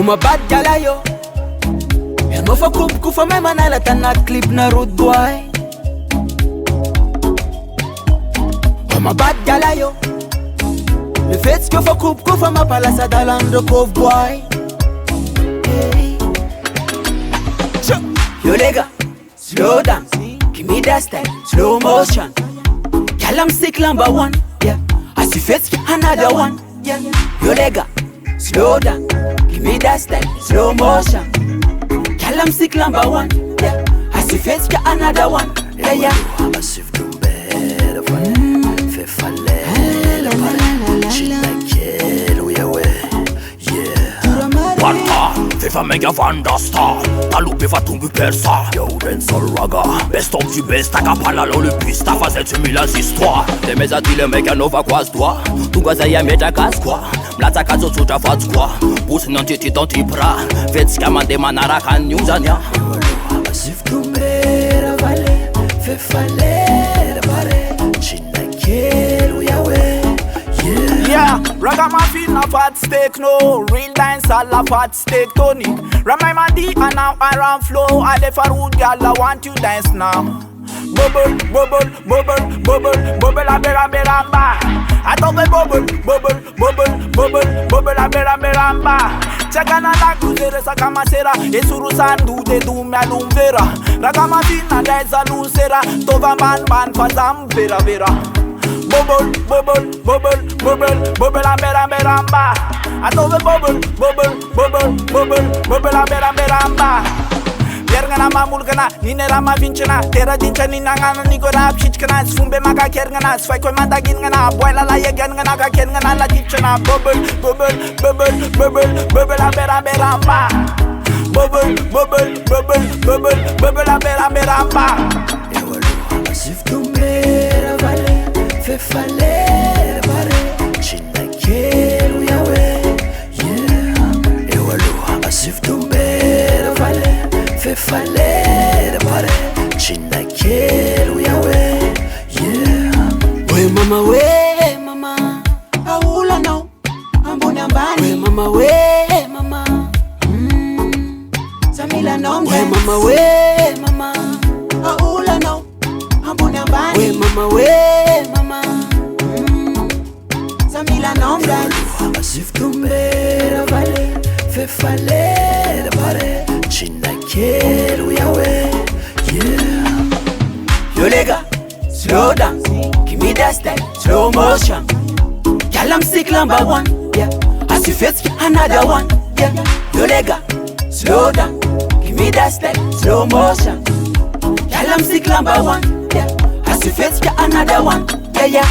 Oh my bad gala yo. En mo fa kup kufa me manala tana clip na road boy. Oh my bad gala yo. Le fait que fa kup kufa ma palasa dalan de cove boy. Hey. Yo lega, slow down, give me that style, slow motion. Girl I'm sick number one, yeah. I see face another one, yeah. Yo lega, slow down, give me that style, slow motion. Girl I'm sick number one, yeah. I see face another one, yeah yeah. Asif tumbera vale, fe falera pare, chila we yeah. Warta, FIFA mega vandasta, talupe fa tungu persa. Yo Renzo Raga, best of du best, taka palalo le plus, ta face tu mille histoires. Les mes ati le mec nova quas toi, tunga zaya meja kas quoi. Mlata kazo tuta fat quoi, bus non titi dans ti bras, vets kamande manara kan nyuzanya. Asif tumbera vale, fe falera pare, chila yeah. Yeah, ragamuffin a fat steak no, real dance all a fat steak Tony. Ramai Madi and now I run flow, I left a rude girl I want you dance now. Bubble, bubble, bubble, bubble, bubble a bera beramba. I talk a bubble, bubble, bubble, bubble, bubble a bera beramba. Chakana la cruzere sa kamasera, e suru sandu de du me alumvera. Ragamuffin a dance a lucera, tova man fazam vera vera. Bubble, bubble, bubble, bubble, bubble a beramba. I told the bubble, bubble, bubble, bubble, bubble a beramba. Yergana mamulgana, ninera ma vincena, terra dincha ninangana nigora pchichkana, sumbe maga kergana, swai koi manda gingana, boila la yegana ga kergana la tichana. Bubble, bubble, bubble, bubble, bubble a beramba. Bubble, bubble, bubble, bubble, bubble a beramba. Asif tumbera vale, fe falera pare, chila yeah. Ewalo, asif tumbera vale, fe falera pare, chila yeah. We mama, aula no, ambona mbani. We mama, Samila no. We mama, aula no, ambona mbani. We mama, Samila no mbani. Asif tumbera vale, fe falera pare, chila yeah. Yo lega, slow down, give me that style, slow motion. Girl I'm sick number one, yeah. I see face another one, yeah. Yo lega, slow down, give me that style, slow motion. Girl I'm sick number one, yeah. I see face another one, yeah.